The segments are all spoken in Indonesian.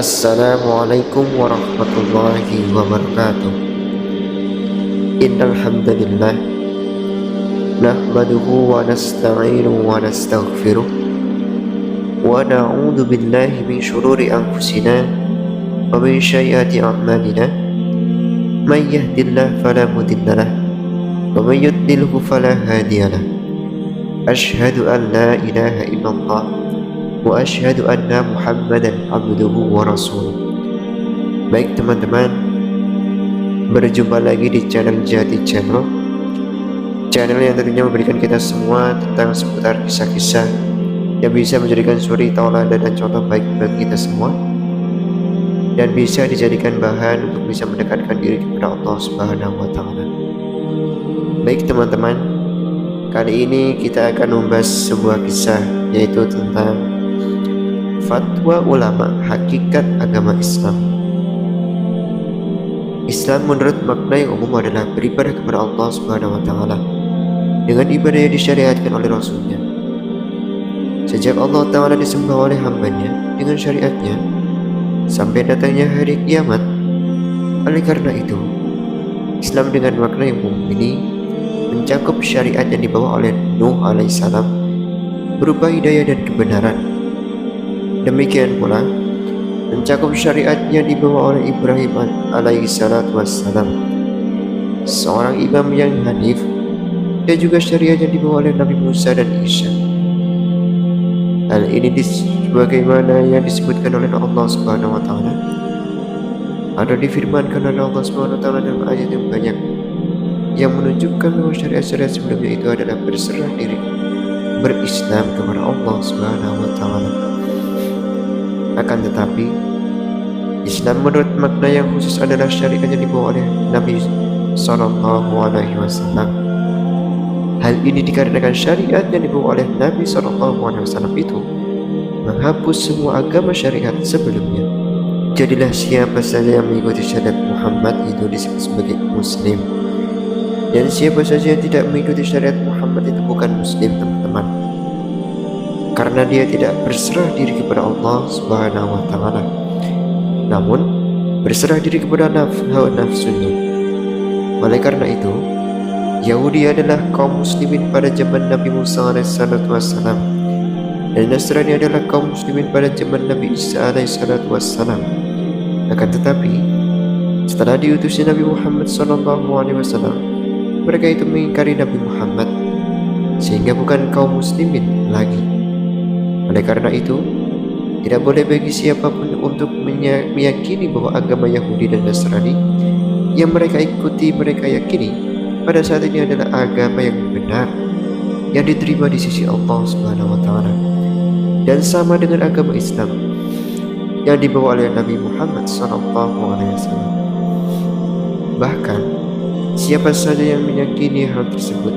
Assalamualaikum warahmatullahi wabarakatuh. Innal hamdalillah nahmaduhu wa nasta'inuhu wa nastaghfiruh wa na'udzu billahi min shururi anfusina wa min sayyiati a'malina. May yahdihillahu fala mudilla lahu wa may yudlilhu fala hadiya lahu. Asyhadu an la ilaha illallah wa asyhadu anna Muhammadan abduhu wa rasuluh. Baik teman-teman, berjumpa lagi di channel Jati Channel yang tentunya memberikan kita semua tentang seputar kisah-kisah yang bisa menjadikan suri tauladan dan contoh baik bagi kita semua, dan bisa dijadikan bahan untuk bisa mendekatkan diri kepada Allah Subhanahu wa Ta'ala. Baik teman-teman, kali ini kita akan membahas sebuah kisah, yaitu tentang fatwa ulama hakikat agama Islam. Islam menurut makna yang umum adalah beribadah kepada Allah Subhanahu wa Ta'ala dengan ibadah yang disyariatkan oleh Rasulnya. Sejak Allah Ta'ala disembah oleh hambanya dengan syariatnya sampai datangnya hari kiamat. Oleh karena itu, Islam dengan makna yang umum ini mencakup syariat yang dibawa oleh Nuh alaihissalam berupa hidayah dan kebenaran. Demikian pula mencakup syariat yang dibawa oleh Ibrahim alaihissalatu wassalam, seorang imam yang hanif, dan juga syariat yang dibawa oleh Nabi Musa dan Isa. Hal ini sebagaimana yang disebutkan oleh Allah Subhanahu wa Ta'ala atau difirmankan oleh Allah Subhanahu wa Ta'ala dalam ayat yang banyak yang menunjukkan bahwa syariat-syariat sebelumnya itu adalah berserah diri, berislam kepada Allah Subhanahu wa Ta'ala. Akan tetapi, Islam menurut makna yang khusus adalah syariat yang dibawa oleh Nabi Sallallahu Alaihi Wasallam. Hal ini dikarenakan syariat yang dibawa oleh Nabi Sallallahu Alaihi Wasallam itu menghapus semua agama syariat sebelumnya. Jadilah siapa saja yang mengikuti syariat Muhammad itu disebut sebagai Muslim, dan siapa saja yang tidak mengikuti syariat Muhammad itu bukan Muslim, teman-teman, karena dia tidak berserah diri kepada Allah Subhanahu wa Ta'ala, namun berserah diri kepada hawa nafsunya. Oleh karena itu, Yahudi adalah kaum muslimin pada zaman Nabi Musa alaihissalatu wassalam, dan Nasrani adalah kaum muslimin pada zaman Nabi Isa alaihissalatu wassalam. Akan tetapi, setelah diutusnya Nabi Muhammad sallallahu alaihi wasallam, mereka itu mengingkari Nabi Muhammad sehingga bukan kaum muslimin lagi. Oleh karena itu, tidak boleh bagi siapapun untuk meyakini bahwa agama Yahudi dan Nasrani yang mereka ikuti, mereka yakini pada saat ini adalah agama yang benar, yang diterima di sisi Allah Subhanahu wa Ta'ala, dan sama dengan agama Islam yang dibawa oleh Nabi Muhammad sallallahu alaihi wasallam. Bahkan, siapa saja yang meyakini hal tersebut,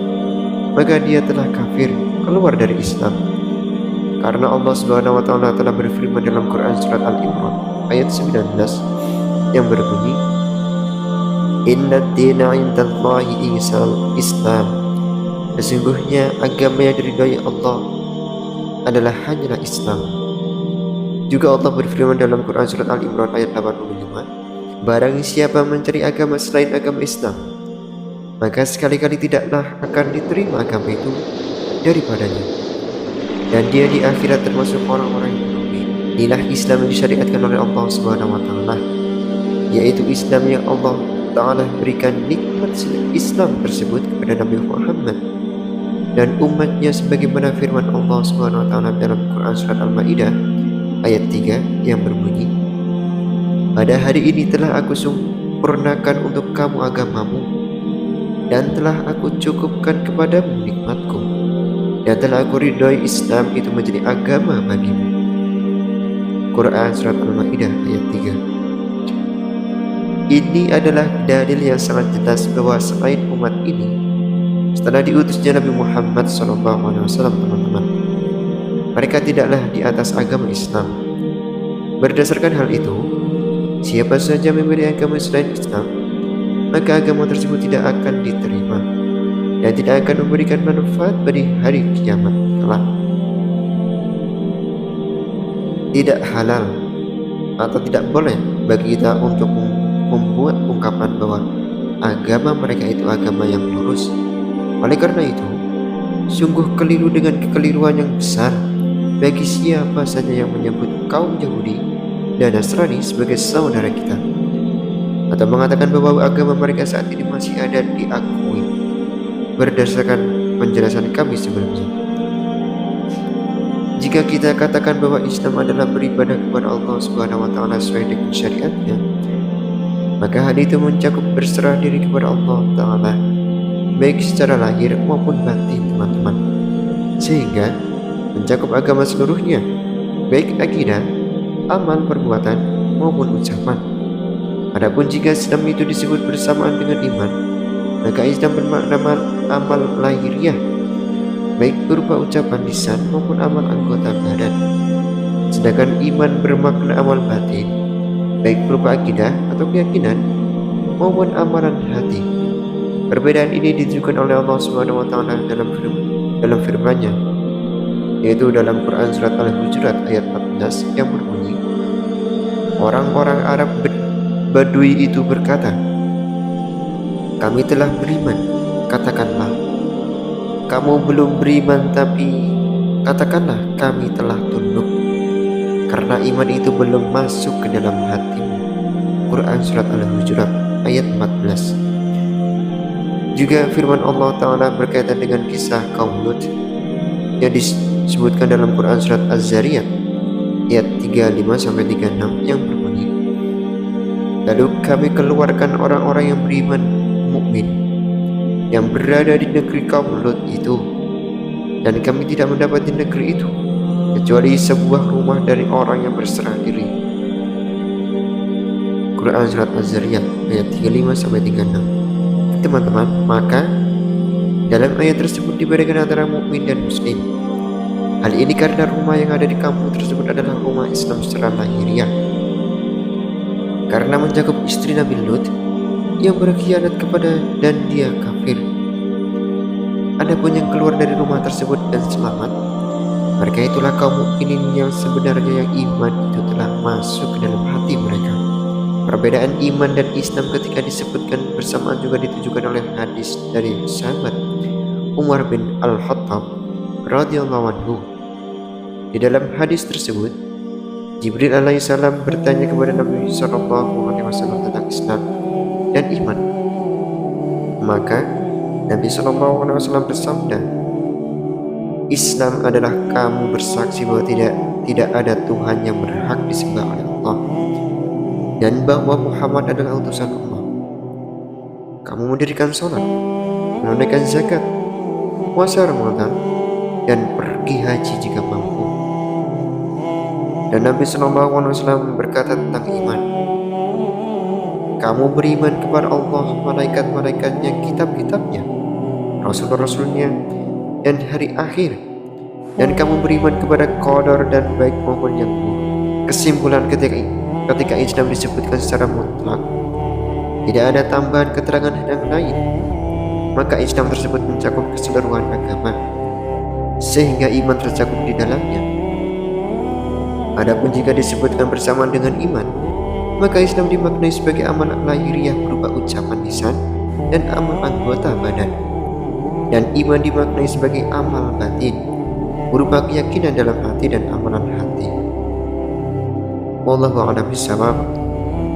maka dia telah kafir, keluar dari Islam. Karena Allah Subhanahu wa Ta'ala telah berfirman dalam Quran surat Al-Imran ayat 19 yang berbunyi, Inna dina indallahi Islam. Sesungguhnya agama yang diridhai Allah adalah hanyalah Islam. Juga Allah berfirman dalam Quran surat Al-Imran ayat 85, barang siapa mencari agama selain agama Islam, maka sekali-kali tidaklah akan diterima agama itu daripadanya, dan dia di akhirat termasuk orang-orang yang merugi. Inilah Islam yang disyariatkan oleh Allah Subhanahu wa Ta'ala, yaitu Islam yang Allah Ta'ala berikan nikmat Islam tersebut kepada Nabi Muhammad dan umatnya, sebagaimana firman Allah Subhanahu wa Ta'ala dalam Quran surat Al-Maidah ayat 3 yang berbunyi, pada hari ini telah aku sempurnakan untuk kamu agamamu, dan telah aku cukupkan kepadamu nikmatku, dan telah aku ridhoi Islam itu menjadi agama bagimu. Quran surat Al-Maidah ayat 3. Ini adalah dalil yang sangat jelas bahwa selain umat ini, setelah diutusnya Nabi Muhammad SAW, teman-teman, mereka tidaklah di atas agama Islam. Berdasarkan hal itu, siapa saja memilih agama selain Islam, maka agama tersebut tidak akan diterima dan tidak akan memberikan manfaat pada hari kiamat kelak. Tidak halal atau tidak boleh bagi kita untuk membuat ungkapan bahwa agama mereka itu agama yang lurus. Oleh karena itu, sungguh keliru dengan kekeliruan yang besar bagi siapa saja yang menyebut kaum Yahudi dan Nasrani sebagai saudara kita, atau mengatakan bahwa agama mereka saat ini masih ada diakui berdasarkan penjelasan kami sebelumnya. Jika kita katakan bahwa Islam adalah beribadah kepada Allah Subhanahu wa taala sesuai dengan syariatnya, maka hal itu mencakup berserah diri kepada Allah taala baik secara lahir maupun batin, teman-teman, sehingga mencakup agama seluruhnya, baik akidah, amal, perbuatan maupun ucapan. Adapun jika Islam itu disebut bersamaan dengan iman, maka Islam bermakna amal lahiriah, baik berupa ucapan lisan maupun amal anggota badan. Sedangkan iman bermakna amal batin, baik berupa akidah atau keyakinan maupun amalan hati. Perbedaan ini ditujukan oleh Allah Subhanahu wa taala dalam firman-Nya, yaitu dalam Quran surat Al-Hujurat ayat 14 yang berbunyi, orang-orang Arab Badui itu berkata, kami telah beriman. Katakanlah, kamu belum beriman, tapi katakanlah kami telah tunduk, karena iman itu belum masuk ke dalam hatimu. Quran surat Al-Hujurat ayat 14. Juga firman Allah Ta'ala berkaitan dengan kisah kaum Lut yang disebutkan dalam Quran surat Az-Zariyat ayat 35-36 yang berbunyi, lalu kami keluarkan orang-orang yang beriman mukmin yang berada di negeri kaum Lut itu, dan kami tidak mendapati negeri itu kecuali sebuah rumah dari orang yang berserah diri. Quran surat Az-Zariyat ayat 35-36. Teman-teman, maka dalam ayat tersebut dibedakan antara mukmin dan muslim. Hal ini karena rumah yang ada di kampung tersebut adalah rumah Islam secara lahiriah, karena mencakup istri Nabi Lut yang berkhianat kepada dan dia kafir. Adapun yang keluar dari rumah tersebut dan selamat, mereka itulah kaum mukminin yang sebenarnya, yang iman itu telah masuk ke dalam hati mereka. Perbedaan iman dan Islam ketika disebutkan bersamaan juga ditujukan oleh hadis dari sahabat Umar bin Al-Khattab radhiyallahu anhu. Di dalam hadis tersebut, Jibril alaihissalam bertanya kepada Nabi SAW tentang Islam dan iman. Maka Nabi SAW bersabda, Islam adalah kamu bersaksi bahwa tidak ada Tuhan yang berhak disembah oleh Allah, dan bahwa Muhammad adalah utusan Allah. Kamu mendirikan sholat, menunaikan zakat, puasa Ramadan, dan pergi haji jika mampu. Dan Nabi SAW berkata tentang iman, kamu beriman kepada Allah, malaikat-malaikatnya, kitab-kitabnya, rasul-rasulnya, dan hari akhir, dan kamu beriman kepada qadar dan baik maupun yang buruk. Kesimpulan, ketika Islam disebutkan secara mutlak, tidak ada tambahan keterangan yang lain, maka Islam tersebut mencakup keseluruhan agama, sehingga iman tercakup di dalamnya. Adapun jika disebutkan bersamaan dengan iman, maka Islam dimaknai sebagai amal lahiriah berupa ucapan lisan dan amal anggota badan, dan iman dimaknai sebagai amal batin berupa keyakinan dalam hati dan amalan hati. Wallahu a'lam bishawab.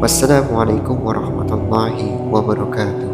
Wassalamualaikum warahmatullahi wabarakatuh.